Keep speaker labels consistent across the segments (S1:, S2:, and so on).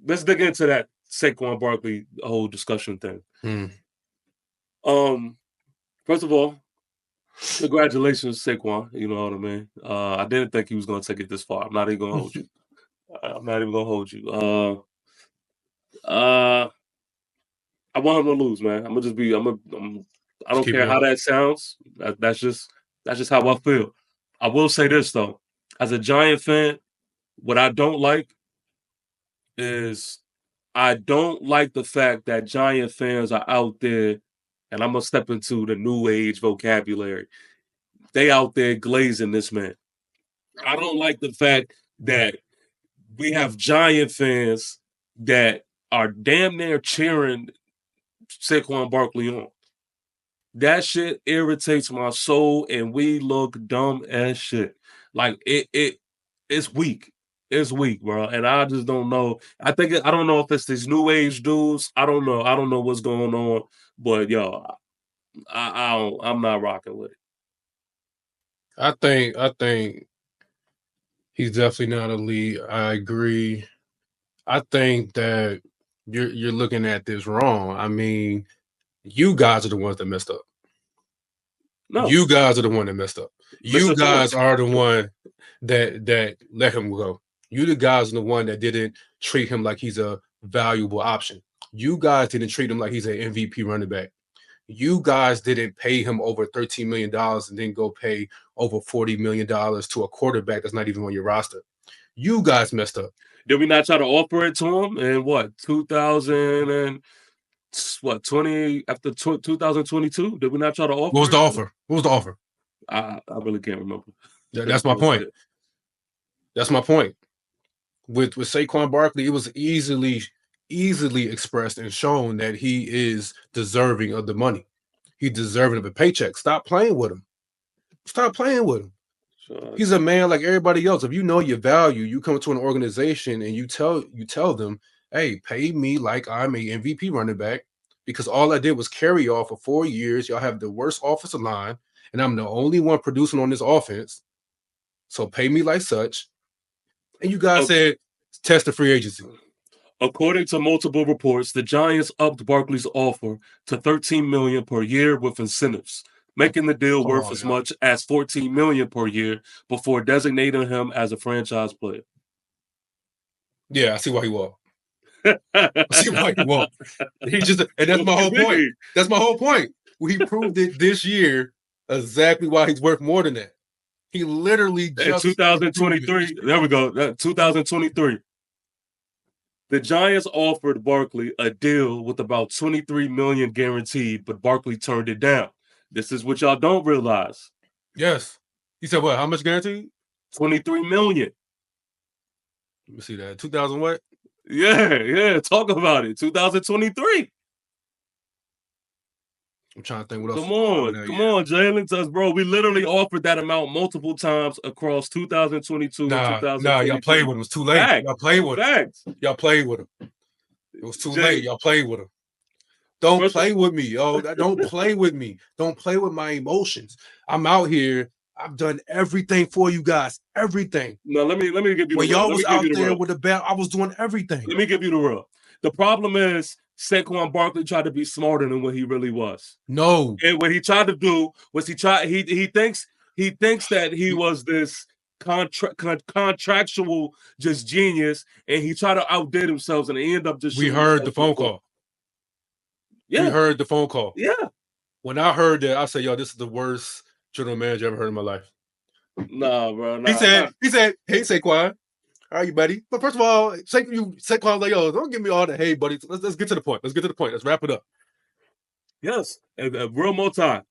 S1: let's dig into that Saquon Barkley whole discussion thing. First of all, congratulations, Saquon. You know what I mean? I didn't think he was going to take it this far. I'm not even going to hold you. I'm not even going to hold you. I want him to lose, man. I'm gonna just be. I don't care how that sounds. That's just how I feel. I will say this though, as a Giant fan, what I don't like is I don't like the fact that Giant fans are out there, and I'm gonna step into the new age vocabulary. They out there glazing this man. I don't like the fact that we have Giant fans that are damn near cheering Saquon Barkley on. That shit irritates my soul, and we look dumb as shit. Like it's weak. It's weak, bro. And I just don't know. I don't know if it's these new age dudes. I don't know. I don't know what's going on. But yo, I'm not rocking with it.
S2: I think he's definitely not elite. I agree. I think that you're looking at this wrong. I mean, you guys are the ones that messed up. No. You guys are the one that messed up. You guys are the one that let him go. You the guys are the one that didn't treat him like he's a valuable option. You guys didn't treat him like he's an MVP running back. You guys didn't pay him over $13 million and then go pay over $40 million to a quarterback that's not even on your roster. You guys messed up.
S1: Did we not try to offer it to him in what 2000 and what 20 after 2022? Did we not try to offer?
S2: What was the offer? What was the offer?
S1: I really can't remember.
S2: That's my point. That's my point. With Saquon Barkley, it was easily expressed and shown that he is deserving of the money. He's deserving of a paycheck. Stop playing with him. Stop playing with him. Sure. He's a man like everybody else. If you know your value, you come to an organization and you tell them, hey, pay me like I'm a MVP running back, because all I did was carry y'all for 4 years. Y'all have the worst offensive line, and I'm the only one producing on this offense. So pay me like such. And you guys said test the free agency.
S1: According to multiple reports, the Giants upped Barkley's offer to $13 million per year with incentives, making the deal worth as much as $14 million per year before designating him as a franchise player.
S2: Yeah, I see why he walked. I see why he walked. He just, and that's my whole point. That's my whole point. He proved it this year exactly why he's worth more than that. He literally just
S1: in 2023. There we go. 2023. The Giants offered Barkley a deal with about $23 million guaranteed, but Barkley turned it down. This is what y'all don't realize.
S2: Yes. He said what? How much guaranteed?
S1: $23 million.
S2: Let me see that. 2000 what?
S1: Yeah. Talk about it. 2023.
S2: I'm trying to think what else.
S1: Come on, Jalen. Us, bro. We literally offered that amount multiple times across 2022 and 2023.
S2: Nah, y'all played with him. It was too late.
S1: Fact.
S2: Y'all played with him. Y'all played with him. It was too late. Y'all played with him. Don't play with me, yo. Don't play with me. Don't play with my emotions. I'm out here. I've done everything for you guys. Everything.
S1: No, let me give you.
S2: When y'all was out there with the bat, I was doing everything.
S1: Let me give you the real. The problem is Saquon Barkley tried to be smarter than what he really was.
S2: No.
S1: And what he tried to do was he thinks that he was this contractual just genius, and he tried to outdid himself, and he ended up just.
S2: We heard the phone call. Yeah. We heard the phone call.
S1: Yeah.
S2: When I heard that, I said, yo, this is the worst general manager I've ever heard in my life.
S1: Nah, bro. Nah,
S2: he said, hey, Saquon. How are you, buddy? But first of all, Saquon was like, yo, don't give me all the hey, buddy. Let's get to the point. Let's wrap it up.
S1: Yes. A real more time.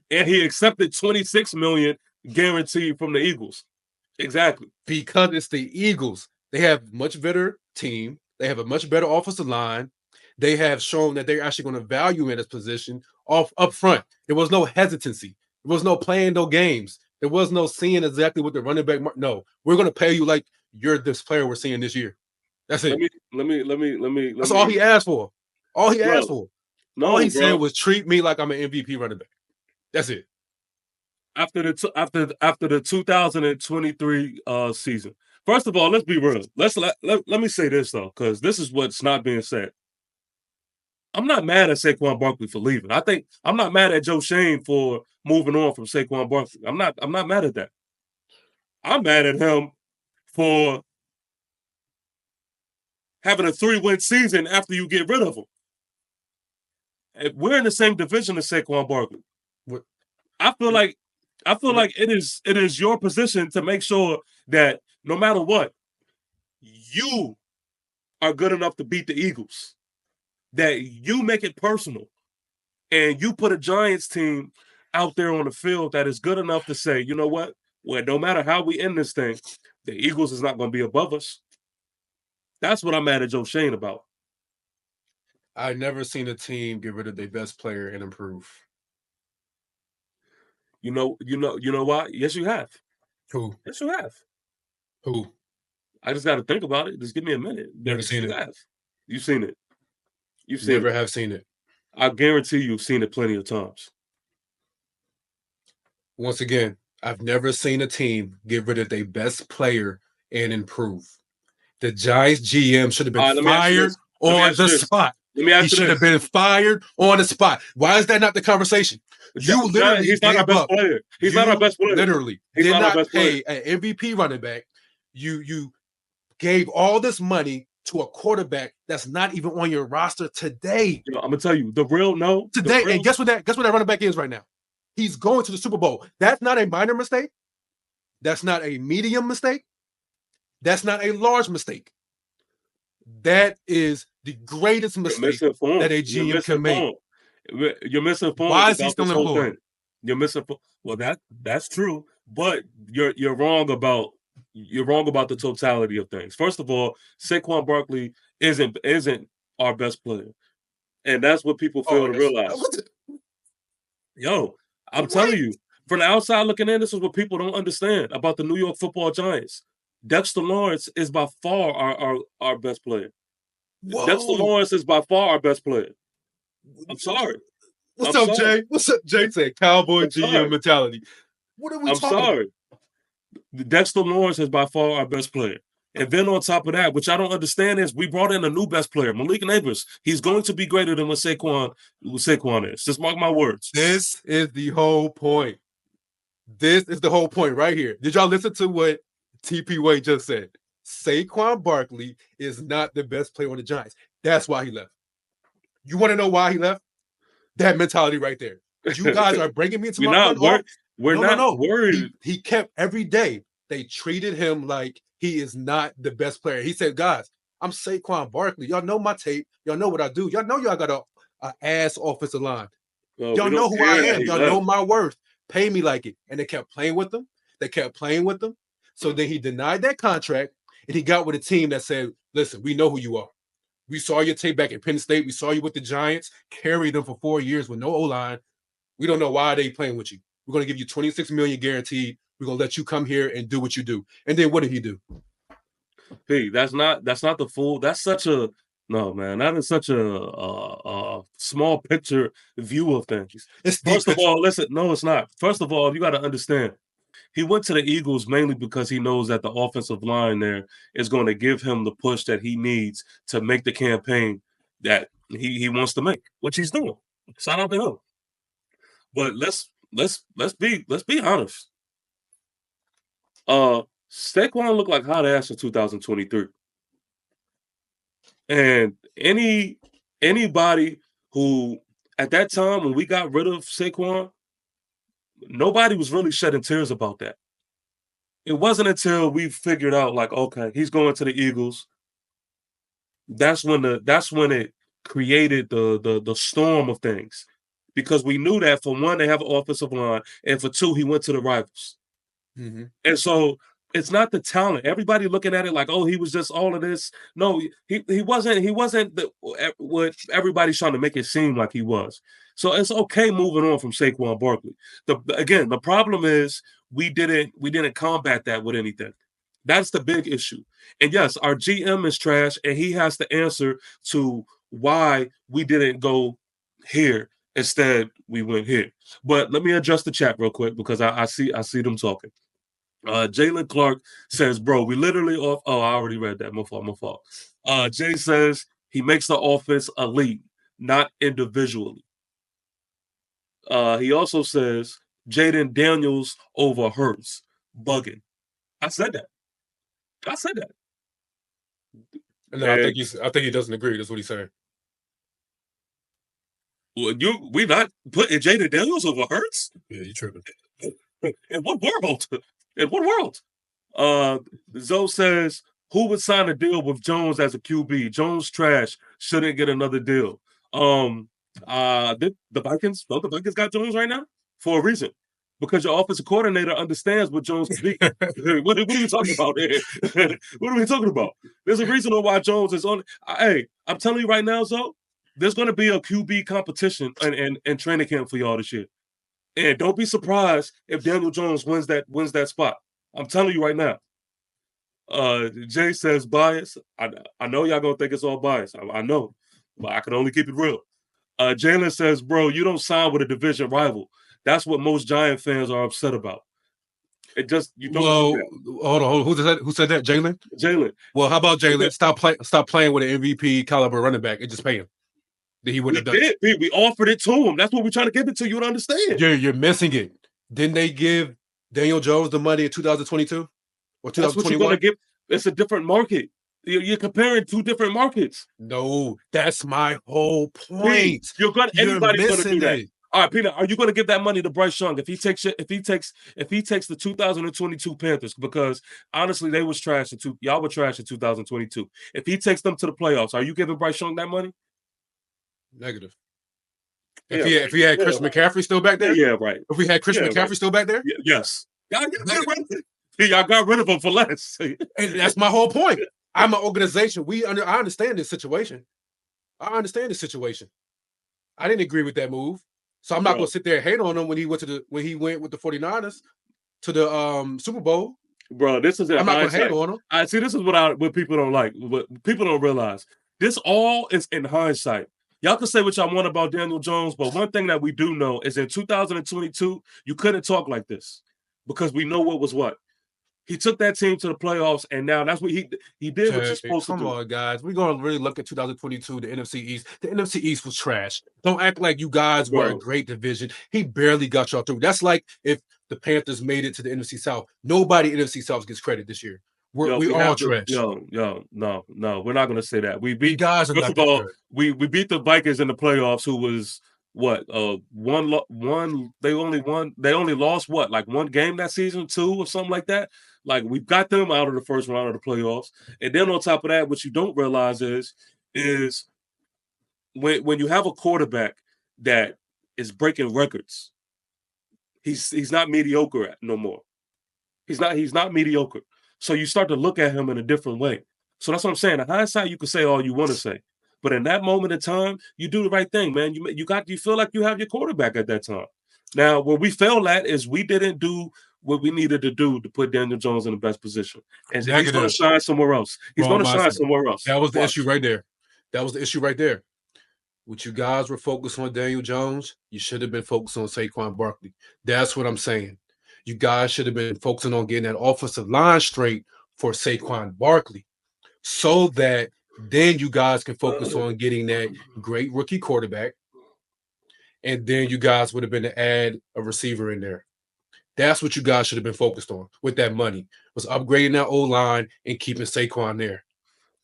S1: And he accepted $26 million guaranteed from the Eagles. Exactly.
S2: Because it's the Eagles. They have much better team. They have a much better offensive line. They have shown that they're actually going to value him in his position up front. There was no hesitancy. There was no playing no games. There was no seeing exactly what the running back. No, we're going to pay you like you're this player we're seeing this year. That's it.
S1: Let me.
S2: That's all he asked for. All he asked for. No, all he said was treat me like I'm an MVP running back. That's it.
S1: After the 2023 season, First of all, let's be real. Let me say this though, because this is what's not being said. I'm not mad at Saquon Barkley for leaving. I'm not mad at Joe Shane for moving on from Saquon Barkley. I'm not mad at that. I'm mad at him for having a 3-win season after you get rid of him. We're in the same division as Saquon Barkley. I feel like it is your position to make sure that no matter what, you are good enough to beat the Eagles. That you make it personal, and you put a Giants team out there on the field that is good enough to say, you know what? Well, no matter how we end this thing, the Eagles is not going to be above us. That's what I'm mad at Joe Shane about.
S2: I've never seen a team get rid of their best player and improve.
S1: You know why? Yes, you have.
S2: Who?
S1: Yes, you have.
S2: Who?
S1: I just got to think about it. Just give me a minute.
S2: Never seen it.
S1: You've seen it. You've seen
S2: Never have seen it.
S1: I guarantee you've seen it plenty of times.
S2: Once again, I've never seen a team get rid of their best player and improve. The Giants GM should have been fired on the spot. He should have been fired on the spot. Why is that not the conversation? You literally
S1: he's not our best player. He's not our best player.
S2: Literally did not pay an MVP running back. You gave all this money to a quarterback that's not even on your roster today.
S1: I'm gonna tell you
S2: today. And guess what that running back is right now? He's going to the Super Bowl. That's not a minor mistake. That's not a medium mistake. That's not a large mistake. That is the greatest mistake that a GM can make.
S1: You're misinformed.
S2: Why is he still employed?
S1: You're misinformed. Well, that's true, but you're wrong about the totality of things. First of all, Saquon Barkley isn't our best player, and that's what people fail to realize. Yo, I'm telling you, from the outside looking in, this is what people don't understand about the New York Football Giants. Dexter Lawrence is by far our best player. Whoa. Dexter Lawrence is by far our best player. I'm sorry.
S2: What's up, Jay? What's up, Jay? Said Cowboy GM mentality. What are we talking about? I'm sorry.
S1: Dexter Lawrence is by far our best player. And then on top of that, which I don't understand is we brought in a new best player, Malik Neighbors. He's going to be greater than what Saquon is. Just mark my words.
S2: This is the whole point. This is the whole point right here. Did y'all listen to what Pway just said? Saquon Barkley is not the best player on the Giants. That's why he left. You want to know why he left? That mentality right there. You guys are bringing me into my front.
S1: We're not worried.
S2: He kept every day. They treated him like he is not the best player. He said, guys, I'm Saquon Barkley. Y'all know my tape. Y'all know what I do. Y'all know y'all got a ass offensive line. Y'all know who I am. Y'all know my worth. Pay me like it. And they kept playing with him. So then he denied that contract, and he got with a team that said, listen, we know who you are. We saw your tape back at Penn State. We saw you with the Giants. Carried them for 4 years with no O-line. We don't know why they playing with you. We're going to give you $26 million guaranteed. We're going to let you come here and do what you do. And then what did he do?
S1: Hey, that's not the full. That's such a no, man. That is such a small picture view of things. First of all, listen. No, it's not. First of all, you got to understand. He went to the Eagles mainly because he knows that the offensive line there is going to give him the push that he needs to make the campaign that he wants to make, which he's doing. Shout out to him. But let's be honest. Saquon looked like hot ass in 2023. And anybody who at that time when we got rid of Saquon, nobody was really shedding tears about that. It wasn't until we figured out, like, okay, he's going to the Eagles. That's when it created the storm of things. Because we knew that for one, they have an offensive line, and for two, he went to the rivals. Mm-hmm. And so it's not the talent. Everybody looking at it like, oh, he was just all of this. No, he wasn't what everybody's trying to make it seem like he was. So it's okay moving on from Saquon Barkley. The problem is we didn't combat that with anything. That's the big issue. And yes, our GM is trash, and he has to answer to why we didn't go here. Instead, we went here. But let me adjust the chat real quick because I see them talking. Jalen Clark says, bro, we literally off. Oh, I already read that. My fault. Jay says he makes the offense elite, not individually. He also says Jaden Daniels over Hurts. Bugging. I said that.
S2: No, I think he doesn't agree. That's what he's saying.
S1: Well, we not putting Jaden Daniels over Hurts?
S2: Yeah, you tripping.
S1: In what world? In what world? Zoe says, who would sign a deal with Jones as a QB? Jones trash. Shouldn't get another deal. The Vikings, don't the Vikings got Jones right now? For a reason. Because your offensive coordinator understands what Jones can be. What are we talking about here? What are we talking about? There's a reason why Jones is on. Hey, I'm telling you right now, Zoe, there's going to be a QB competition and training camp for y'all this year. And don't be surprised if Daniel Jones wins that spot. I'm telling you right now. Jay says bias. I know y'all gonna think it's all bias. I know, but I can only keep it real. Jalen says, bro, you don't sign with a division rival. That's what most Giant fans are upset about. It just you don't.
S2: Well, hold on. Who said that? Jalen.
S1: Jalen.
S2: Well, how about Jalen? Stop playing with an MVP caliber running back and just pay him. That he wouldn't have done.
S1: We offered it to him. That's what we're trying to give it to you to understand.
S2: You're missing it. Didn't they give Daniel Jones the money in 2022 or 2021? That's what you're
S1: going to give. It's a different market. You're comparing two different markets.
S2: No, that's my whole point.
S1: Anybody's going to do that. All right, Peter, are you going to give that money to Bryce Young if he takes the 2022 Panthers? Because honestly, they was trash y'all were trash in 2022. If he takes them to the playoffs, are you giving Bryce Young that money?
S2: Negative. If he had Chris McCaffrey still back there?
S1: Yeah, right.
S2: If we had Chris McCaffrey still back there?
S1: Yes. Y'all got rid of him for less.
S2: And that's my whole point. I'm an organization. I understand this situation. I didn't agree with that move. So I'm not going to sit there and hate on him when he went with the 49ers to the Super Bowl.
S1: Bro, this is
S2: I'm not going to hate on him.
S1: I see. This is what people don't like. What people don't realize. This all is in hindsight. Y'all can say what y'all want about Daniel Jones, but one thing that we do know is in 2022, you couldn't talk like this because we know what was what. He took that team to the playoffs, and now that's what he did what you're supposed to do.
S2: Come on, guys. We're going to really look at 2022, the NFC East. The NFC East was trash. Don't act like you guys were a great division. He barely got y'all through. That's like if the Panthers made it to the NFC South. Nobody in the NFC South gets credit this year. We all trash.
S1: No, we're not going to say that. We beat
S2: guys.
S1: First of all, we beat the Vikings in the playoffs, who was what one. They only lost what, like one game that season, 2 or something like that. Like, we've got them out of the first round of the playoffs, and then on top of that, what you don't realize is when you have a quarterback that is breaking records, he's not mediocre no more. He's not mediocre. So you start to look at him in a different way. So that's what I'm saying. In hindsight, you can say all you want to say, but in that moment in time, you do the right thing, man. You feel like you have your quarterback at that time. Now, where we failed at is we didn't do what we needed to do to put Daniel Jones in the best position. And he's going to shine somewhere else. He's going to shine somewhere else.
S2: That was the issue right there. What you guys were focused on Daniel Jones, you should have been focused on Saquon Barkley. That's what I'm saying. You guys should have been focusing on getting that offensive line straight for Saquon Barkley so that then you guys can focus on getting that great rookie quarterback. And then you guys would have been to add a receiver in there. That's what you guys should have been focused on with that money, was upgrading that O-line and keeping Saquon there.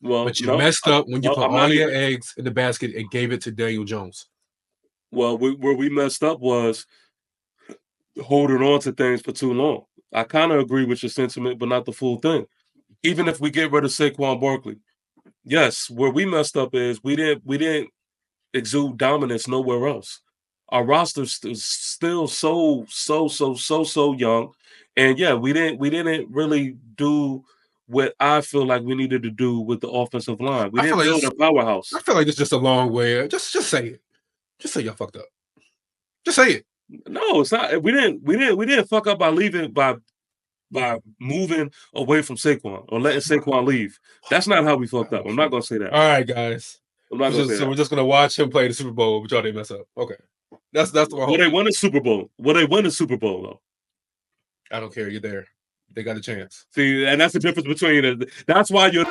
S1: Well,
S2: but you messed up when you put all your eggs in the basket and gave it to Daniel Jones.
S1: Well, where we messed up was holding on to things for too long. I kind of agree with your sentiment, but not the full thing. Even if we get rid of Saquon Barkley, yes, where we messed up is we didn't exude dominance nowhere else. Our roster is still so young, and yeah, we didn't really do what I feel like we needed to do with the offensive line. We didn't build a powerhouse.
S2: I feel like it's just a long way. Just say it. Just say y'all fucked up. Just say it.
S1: No, it's not. We didn't fuck up by leaving by moving away from Saquon or letting Saquon leave. That's not how we fucked up. I'm not gonna say that.
S2: All right, guys.
S1: We're
S2: just gonna watch him play the Super Bowl, but y'all didn't mess up. Okay. That's the whole.
S1: They won the Super Bowl. They win the Super Bowl though?
S2: I don't care. You're there. they got a chance.
S1: See, and that's the difference between it. That's why you're